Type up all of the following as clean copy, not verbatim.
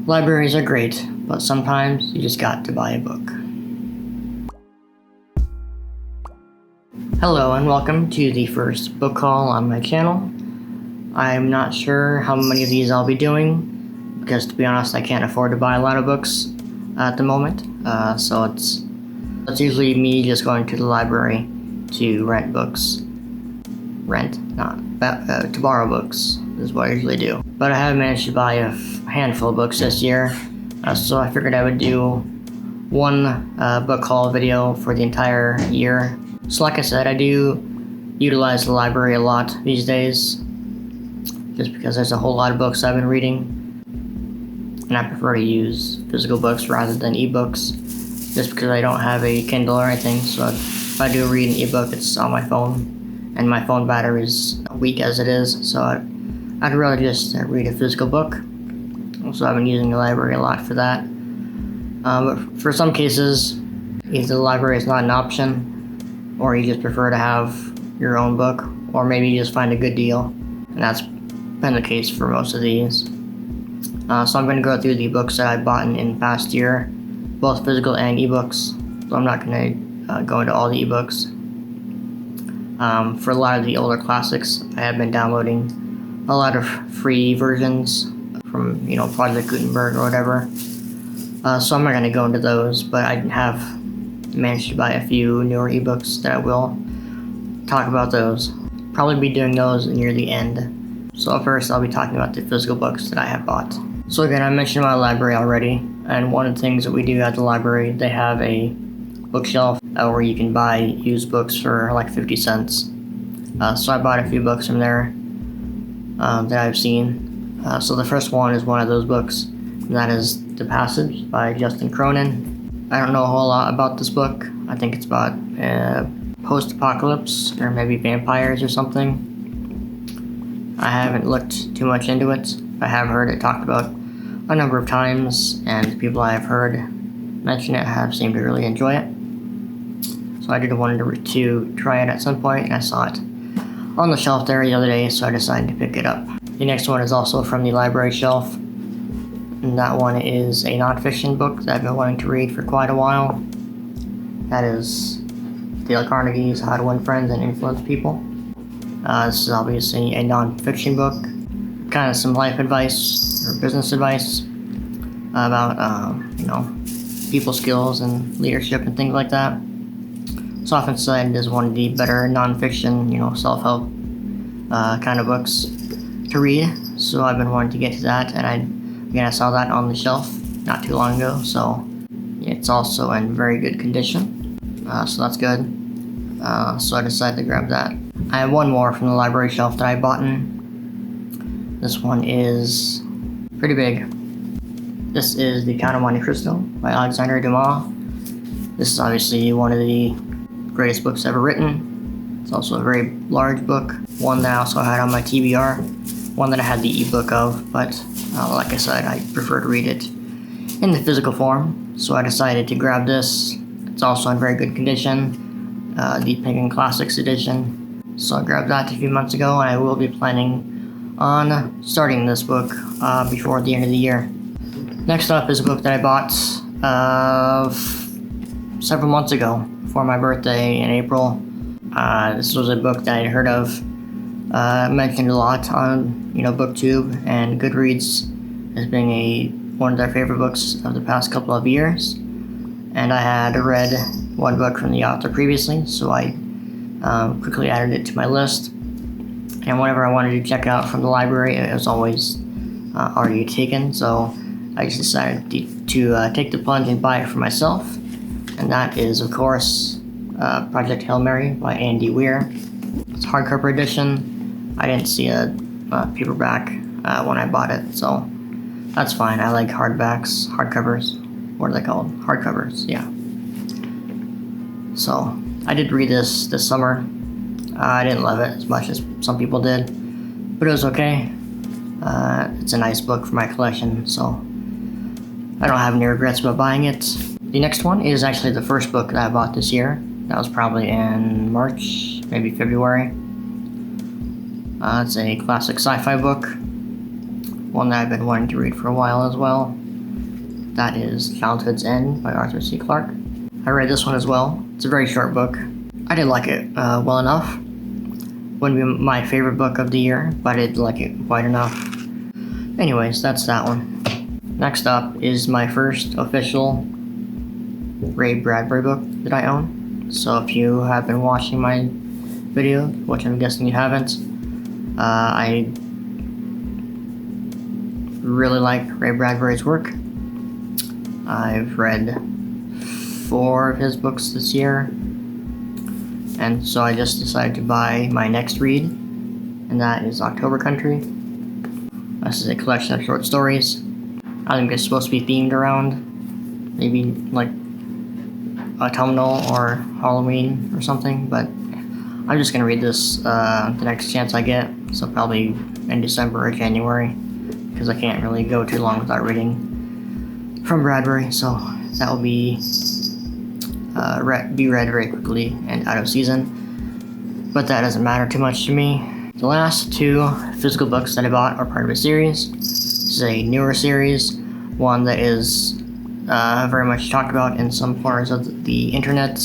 Libraries are great, but sometimes you just got to buy a book. Hello and welcome to the first book haul on my channel. I'm not sure how many of these I'll be doing, because to be honest I can't afford to buy a lot of books at the moment. So it's usually me just going to the library to rent books. To borrow books is what I usually do. But I have managed to buy a handful of books this year, so I figured I would do one book haul video for the entire year. So like I said, I do utilize the library a lot these days, just because there's a whole lot of books I've been reading, and I prefer to use physical books rather than ebooks, just because I don't have a Kindle or anything. So if I do read an ebook, it's on my phone, and my phone battery is weak as it is, so I'd rather just read a physical book. So I've been using the library a lot for that. But for some cases, either the library is not an option, or you just prefer to have your own book, or maybe you just find a good deal, and that's been the case for most of these. So I'm going to go through the books that I bought in the past year, both physical and ebooks. So I'm not going to go into all the ebooks. For a lot of the older classics, I have been downloading a lot of free versions from, Project Gutenberg or whatever. So I'm not going to go into those, but I have managed to buy a few newer ebooks that I will talk about those. Probably be doing those near the end. So first I'll be talking about the physical books that I have bought. So again, I mentioned my library already, and one of the things that we do at the library, they have a bookshelf where you can buy used books for like 50 cents. So I bought a few books from there that I've seen. So the first one is one of those books, and that is The Passage by Justin Cronin. I don't know a whole lot about this book. I think it's about post-apocalypse, or maybe vampires or something. I haven't looked too much into it. I have heard it talked about a number of times, and the people I have heard mention it have seemed to really enjoy it. So I did want to try it at some point, and I saw it on the shelf there the other day, so I decided to pick it up. The next one is also from the library shelf, and that one is a nonfiction book that I've been wanting to read for quite a while. That is Dale Carnegie's How to Win Friends and Influence People. This is obviously a nonfiction book, kind of some life advice or business advice about, people skills and leadership and things like that. It's often cited as one of the better nonfiction, self-help kind of books to read. So I've been wanting to get to that, and I saw that on the shelf not too long ago. So it's also in very good condition. So that's good. So I decided to grab that. I have one more from the library shelf that I bought in. This one is pretty big. This is The Count of Monte Cristo by Alexandre Dumas. This is obviously one of the greatest books ever written. It's also a very large book, one that I also had on my TBR, one that I had the ebook of, but like I said, I prefer to read it in the physical form, so I decided to grab this. It's also in very good condition, the Penguin Classics edition. So I grabbed that a few months ago, and I will be planning on starting this book before the end of the year. Next up is a book that I bought several months ago for my birthday in April. This was a book that I'd heard of, mentioned a lot on booktube and Goodreads as being one of their favorite books of the past couple of years. And I had read one book from the author previously, so I quickly added it to my list. And whenever I wanted to check it out from the library, it was always already taken, so I just decided to take the plunge and buy it for myself. And that is, of course, Project Hail Mary by Andy Weir. It's a hardcover edition. I didn't see a paperback when I bought it, so that's fine. I like hardbacks, hardcovers. What are they called? Hardcovers, yeah. So I did read this summer. I didn't love it as much as some people did, but it was okay. It's a nice book for my collection, so I don't have any regrets about buying it. The next one is actually the first book that I bought this year. That was probably in March, maybe February. It's a classic sci-fi book, one that I've been wanting to read for a while as well. That is Childhood's End by Arthur C. Clarke. I read this one as well. It's a very short book. I did like it well enough. Wouldn't be my favorite book of the year, but I did like it quite enough. Anyways, that's that one. Next up is my first official Ray Bradbury book that I own. So if you have been watching my video, which I'm guessing you haven't, I really like Ray Bradbury's work. I've read 4 of his books this year, and so I just decided to buy my next read, and that is October Country. This is a collection of short stories. I think it's supposed to be themed around maybe like autumnal or Halloween or something, but I'm just gonna read this the next chance I get, so probably in December or January, because I can't really go too long without reading from Bradbury, so that will be read very quickly and out of season, but that doesn't matter too much to me. The last 2 physical books that I bought are part of a series. This is a newer series, one that is very much talked about in some corners of the internet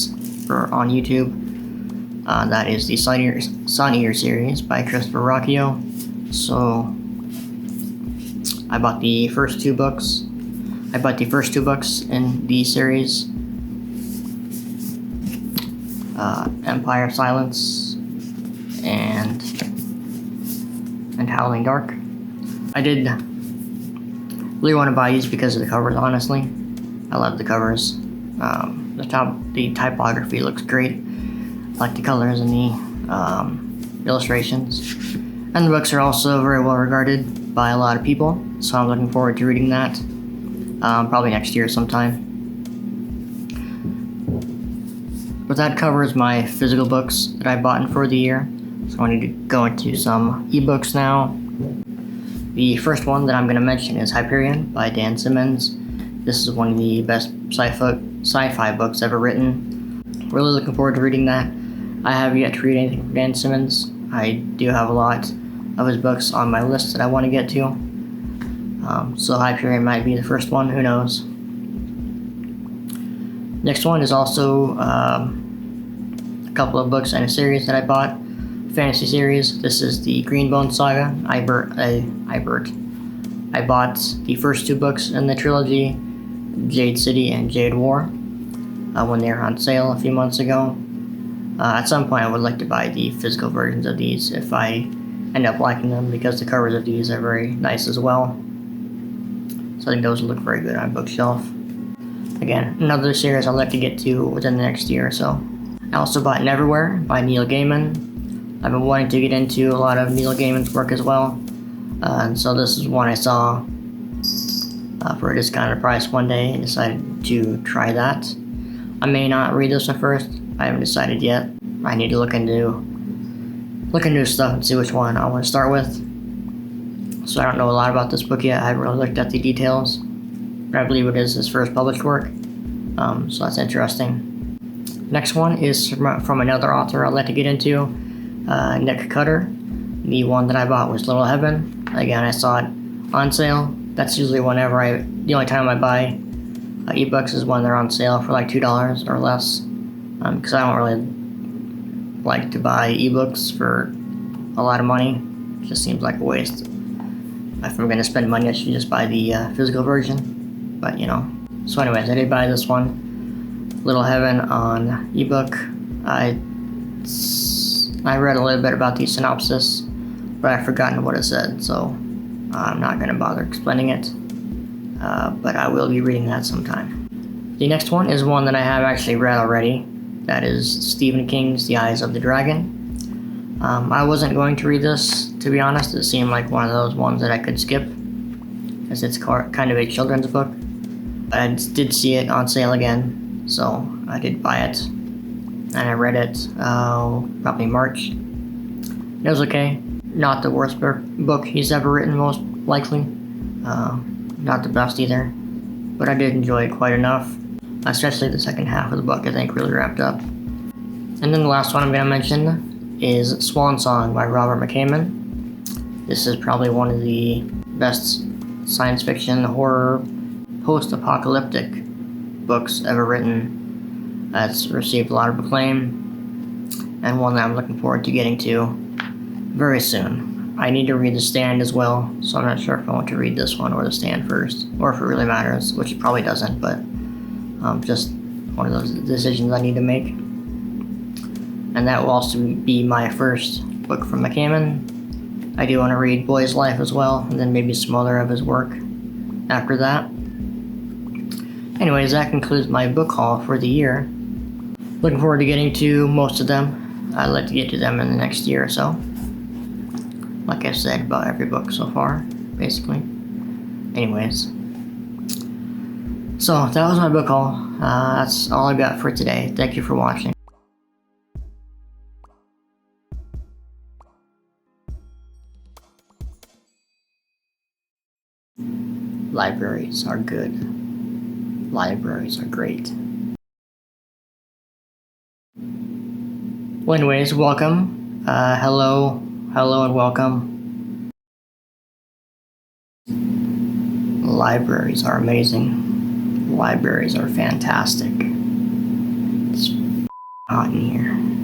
or on YouTube. That is the Sun Eater series by Christopher Rocchio. So I bought the first 2 books. I bought the first 2 books in the series, Empire of Silence and Howling Dark. I did really want to buy these because of the covers, honestly. I love the covers. The typography looks great. I like the colors and the illustrations. And the books are also very well regarded by a lot of people, so I'm looking forward to reading that probably next year sometime. But that covers my physical books that I bought for the year. So I need to go into some ebooks now. The first one that I'm going to mention is Hyperion by Dan Simmons. This is one of the best sci-fi books ever written. Really looking forward to reading that. I have yet to read anything from Dan Simmons. I do have a lot of his books on my list that I want to get to. So Hyperion might be the first one, who knows. Next one is also a couple of books in a series that I bought. Fantasy series. This is the Greenbone Saga. I bought the first 2 books in the trilogy, Jade City and Jade War, when they were on sale a few months ago. At some point I would like to buy the physical versions of these if I end up liking them, because the covers of these are very nice as well. So I think those will look very good on a bookshelf. Again, another series I'd like to get to within the next year or so. I also bought Neverwhere by Neil Gaiman. I've been wanting to get into a lot of Neil Gaiman's work as well, and so this is one I saw for a discounted price one day and decided to try that. I may not read this one first. I haven't decided yet. I need to look into stuff and see which one I want to start with. So I don't know a lot about this book yet. I haven't really looked at the details, but I believe it is his first published work, so that's interesting. Next one is from another author I'd like to get into, Nick Cutter. The one that I bought was Little Heaven. Again, I saw it on sale. That's usually the only time I buy ebooks is when they're on sale for like $2 or less, because I don't really like to buy ebooks for a lot of money. It just seems like a waste. If I'm going to spend money, I should just buy the physical version, but you know. So anyways, I did buy this one, Little Heaven, on ebook. I read a little bit about the synopsis, but I've forgotten what it said, so I'm not going to bother explaining it, but I will be reading that sometime. The next one is one that I have actually read already. That is Stephen King's The Eyes of the Dragon. I wasn't going to read this, to be honest. It seemed like one of those ones that I could skip, as it's kind of a children's book. But I did see it on sale again, so I did buy it. And I read it probably March. It was okay. Not the worst book he's ever written, most likely. Not the best either. But I did enjoy it quite enough. Especially the second half of the book, I think, really wrapped up. And then the last one I'm going to mention is Swan Song by Robert McCammon. This is probably one of the best science fiction horror post-apocalyptic books ever written. That's received a lot of acclaim, and one that I'm looking forward to getting to very soon. I need to read The Stand as well, so I'm not sure if I want to read this one or The Stand first, or if it really matters, which it probably doesn't, but just one of those decisions I need to make. And that will also be my first book from McCammon. I do want to read Boy's Life as well, and then maybe some other of his work after that. Anyways, that concludes my book haul for the year. Looking forward to getting to most of them. I'd like to get to them in the next year or so. Like I said, about every book so far, basically. Anyways. So, that was my book haul. That's all I got for today. Thank you for watching. Libraries are good. Libraries are great. Well, anyways, welcome. Hello and welcome. Libraries are amazing. Libraries are fantastic. It's hot in here.